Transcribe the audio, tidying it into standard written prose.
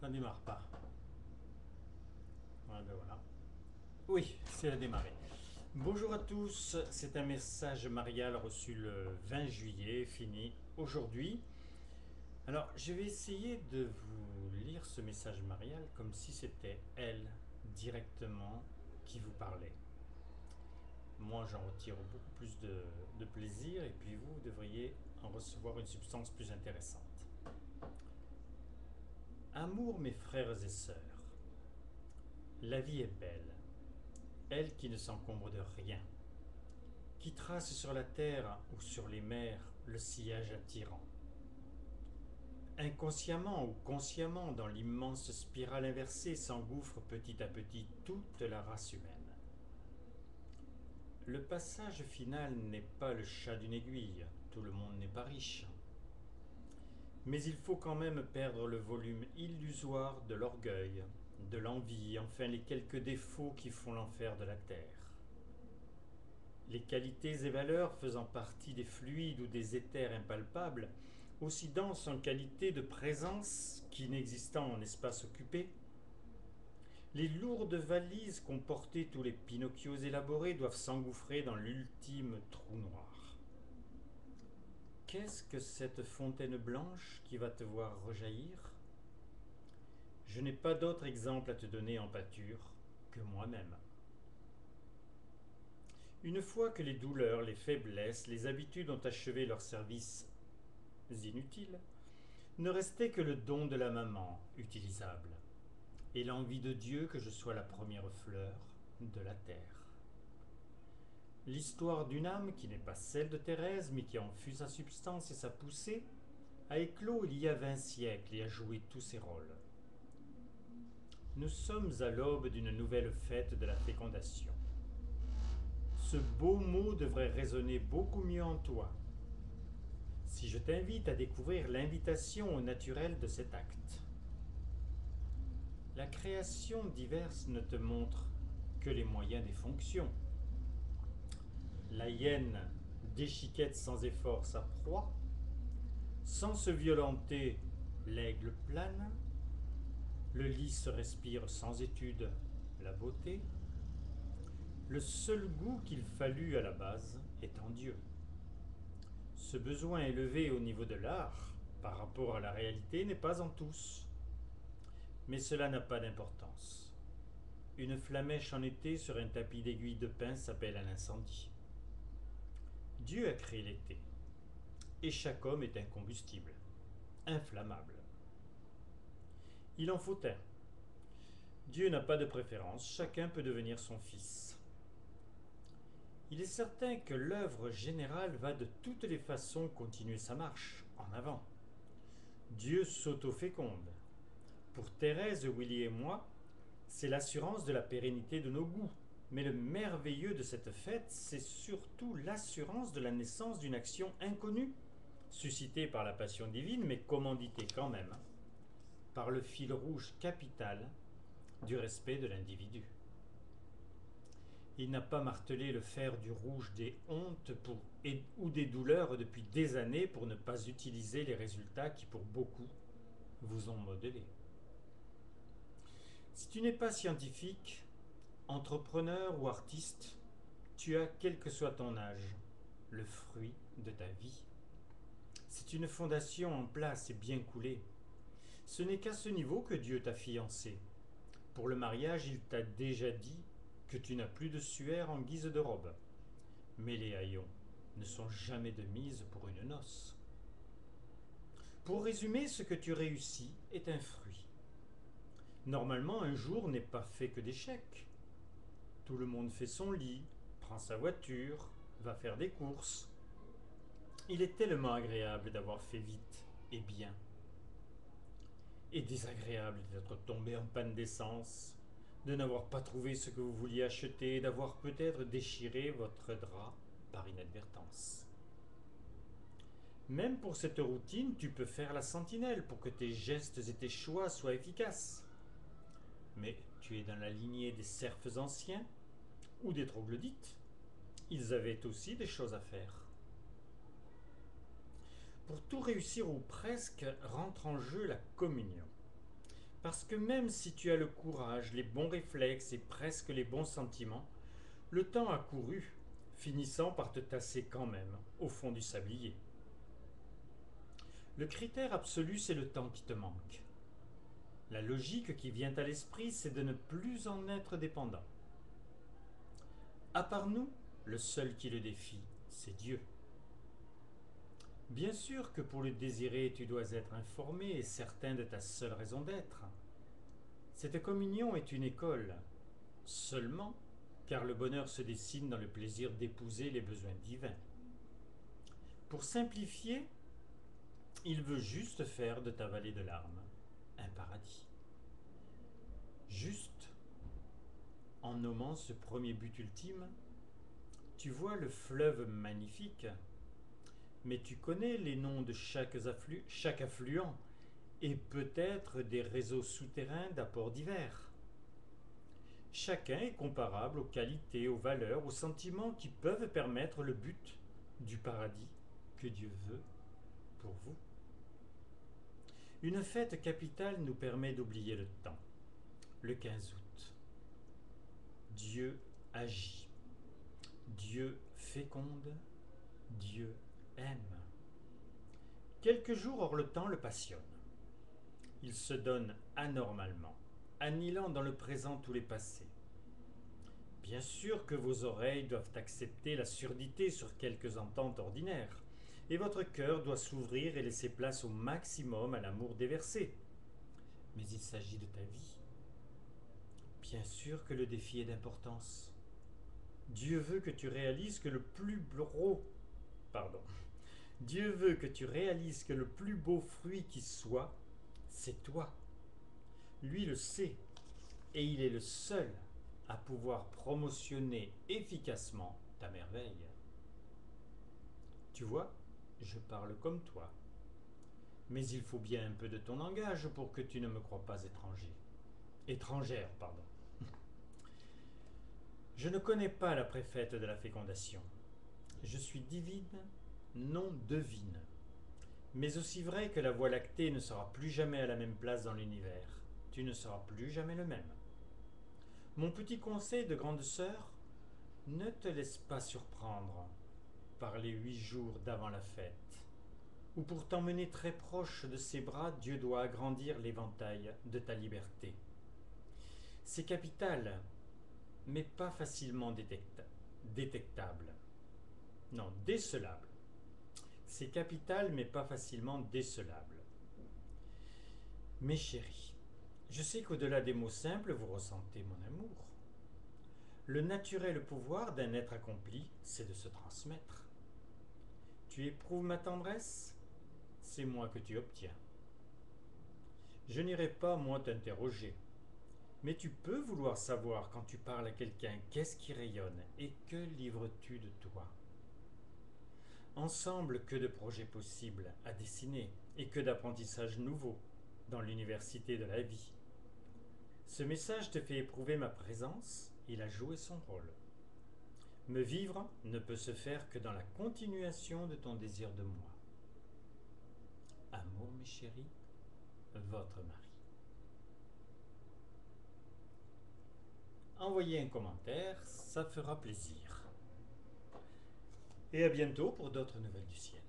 Ça démarre pas. Voilà, ben voilà. Oui, c'est à démarrer. Bonjour à tous, c'est un message marial reçu le 20 juillet, fini aujourd'hui. Alors, je vais essayer de vous lire ce message marial comme si c'était elle, directement, qui vous parlait. Moi, j'en retire beaucoup plus de plaisir et puis vous devriez en recevoir une substance plus intéressante. Amour, mes frères et sœurs, la vie est belle, elle qui ne s'encombre de rien, qui trace sur la terre ou sur les mers le sillage attirant. Inconsciemment ou consciemment, dans l'immense spirale inversée s'engouffre petit à petit toute la race humaine. Le passage final n'est pas le chat d'une aiguille, tout le monde n'est pas riche. Mais il faut quand même perdre le volume illusoire de l'orgueil, de l'envie, enfin les quelques défauts qui font l'enfer de la terre. Les qualités et valeurs faisant partie des fluides ou des éthers impalpables, aussi denses en qualité de présence qu'inexistants en espace occupé, les lourdes valises qu'ont portées tous les Pinocchios élaborés doivent s'engouffrer dans l'ultime trou noir. Qu'est-ce que cette fontaine blanche qui va te voir rejaillir ? Je n'ai pas d'autre exemple à te donner en pâture que moi-même. Une fois que les douleurs, les faiblesses, les habitudes ont achevé leur service inutile, ne restait que le don de la maman, utilisable, et l'envie de Dieu que je sois la première fleur de la terre. L'histoire d'une âme qui n'est pas celle de Thérèse, mais qui en fut sa substance et sa poussée, a éclos il y a 20 siècles et a joué tous ses rôles. Nous sommes à l'aube d'une nouvelle fête de la fécondation. Ce beau mot devrait résonner beaucoup mieux en toi, si je t'invite à découvrir l'invitation au naturel de cet acte. La création diverse ne te montre que les moyens des fonctions. La hyène déchiquette sans effort sa proie. Sans se violenter, l'aigle plane. Le lys respire sans étude la beauté. Le seul goût qu'il fallut à la base est en Dieu. Ce besoin élevé au niveau de l'art, par rapport à la réalité, n'est pas en tous. Mais cela n'a pas d'importance. Une flamèche en été sur un tapis d'aiguilles de pin s'appelle un incendie. Dieu a créé l'été, et chaque homme est incombustible, inflammable. Il en faut un. Dieu n'a pas de préférence, chacun peut devenir son fils. Il est certain que l'œuvre générale va de toutes les façons continuer sa marche, en avant. Dieu s'auto-féconde. Pour Thérèse, Willy et moi, c'est l'assurance de la pérennité de nos goûts. Mais le merveilleux de cette fête, c'est surtout l'assurance de la naissance d'une action inconnue, suscitée par la passion divine, mais commanditée quand même par le fil rouge capital du respect de l'individu. Il n'a pas martelé le fer du rouge des hontes ou des douleurs depuis des années pour ne pas utiliser les résultats qui, pour beaucoup, vous ont modelé. Si tu n'es pas scientifique, entrepreneur ou artiste, tu as, quel que soit ton âge, le fruit de ta vie. C'est une fondation en place et bien coulée. Ce n'est qu'à ce niveau que Dieu t'a fiancé. Pour le mariage, il t'a déjà dit que tu n'as plus de suaire en guise de robe. Mais les haillons ne sont jamais de mise pour une noce. Pour résumer, ce que tu réussis est un fruit. Normalement, un jour n'est pas fait que d'échecs. Tout le monde fait son lit, prend sa voiture, va faire des courses. Il est tellement agréable d'avoir fait vite et bien. Et désagréable d'être tombé en panne d'essence, de n'avoir pas trouvé ce que vous vouliez acheter, d'avoir peut-être déchiré votre drap par inadvertance. Même pour cette routine, tu peux faire la sentinelle pour que tes gestes et tes choix soient efficaces. Mais tu es dans la lignée des serfs anciens ou des troglodytes. Ils avaient aussi des choses à faire. Pour tout réussir ou presque, rentre en jeu la communion. Parce que même si tu as le courage, les bons réflexes et presque les bons sentiments, le temps a couru, finissant par te tasser quand même au fond du sablier. Le critère absolu, c'est le temps qui te manque. La logique qui vient à l'esprit, c'est de ne plus en être dépendant. À part nous, le seul qui le défie, c'est Dieu. Bien sûr que pour le désirer, tu dois être informé et certain de ta seule raison d'être. Cette communion est une école, seulement car le bonheur se dessine dans le plaisir d'épouser les besoins divins. Pour simplifier, il veut juste faire de ta vallée de larmes un paradis. Juste en nommant ce premier but ultime, tu vois le fleuve magnifique, mais tu connais les noms de chaque affluent et peut-être des réseaux souterrains d'apports divers. Chacun est comparable aux qualités, aux valeurs, aux sentiments qui peuvent permettre le but du paradis que Dieu veut pour vous. Une fête capitale nous permet d'oublier le temps. Le 15 août. Dieu agit. Dieu féconde. Dieu aime. Quelques jours hors le temps le passionnent. Il se donne anormalement, annihilant dans le présent tous les passés. Bien sûr que vos oreilles doivent accepter la surdité sur quelques ententes ordinaires, et votre cœur doit s'ouvrir et laisser place au maximum à l'amour déversé. Mais il s'agit de ta vie. Bien sûr que le défi est d'importance. Dieu veut que tu réalises que le plus beau fruit qui soit, c'est toi. Lui le sait, et il est le seul à pouvoir promotionner efficacement ta merveille. Tu vois, je parle comme toi. Mais il faut bien un peu de ton langage pour que tu ne me crois pas étrangère. Je ne connais pas la préfète de la fécondation. Je suis divine, non devine. Mais aussi vrai que la Voie lactée ne sera plus jamais à la même place dans l'univers. Tu ne seras plus jamais le même. Mon petit conseil de grande sœur, ne te laisse pas surprendre par les 8 jours d'avant la fête, où pour t'emmener très proche de ses bras, Dieu doit agrandir l'éventail de ta liberté. C'est capital, mais pas facilement détectable. Non, décelable. C'est capital, mais pas facilement décelable. Mes chéris, je sais qu'au-delà des mots simples, vous ressentez mon amour. Le naturel pouvoir d'un être accompli, c'est de se transmettre. Tu éprouves ma tendresse? C'est moi que tu obtiens. Je n'irai pas, moi, t'interroger. Mais tu peux vouloir savoir quand tu parles à quelqu'un qu'est-ce qui rayonne et que livres-tu de toi. Ensemble, que de projets possibles à dessiner et que d'apprentissages nouveaux dans l'université de la vie. Ce message te fait éprouver ma présence, il a joué son rôle. Me vivre ne peut se faire que dans la continuation de ton désir de moi. Amour, mes chéris, votre mari. Envoyez un commentaire, ça fera plaisir. Et à bientôt pour d'autres nouvelles du ciel.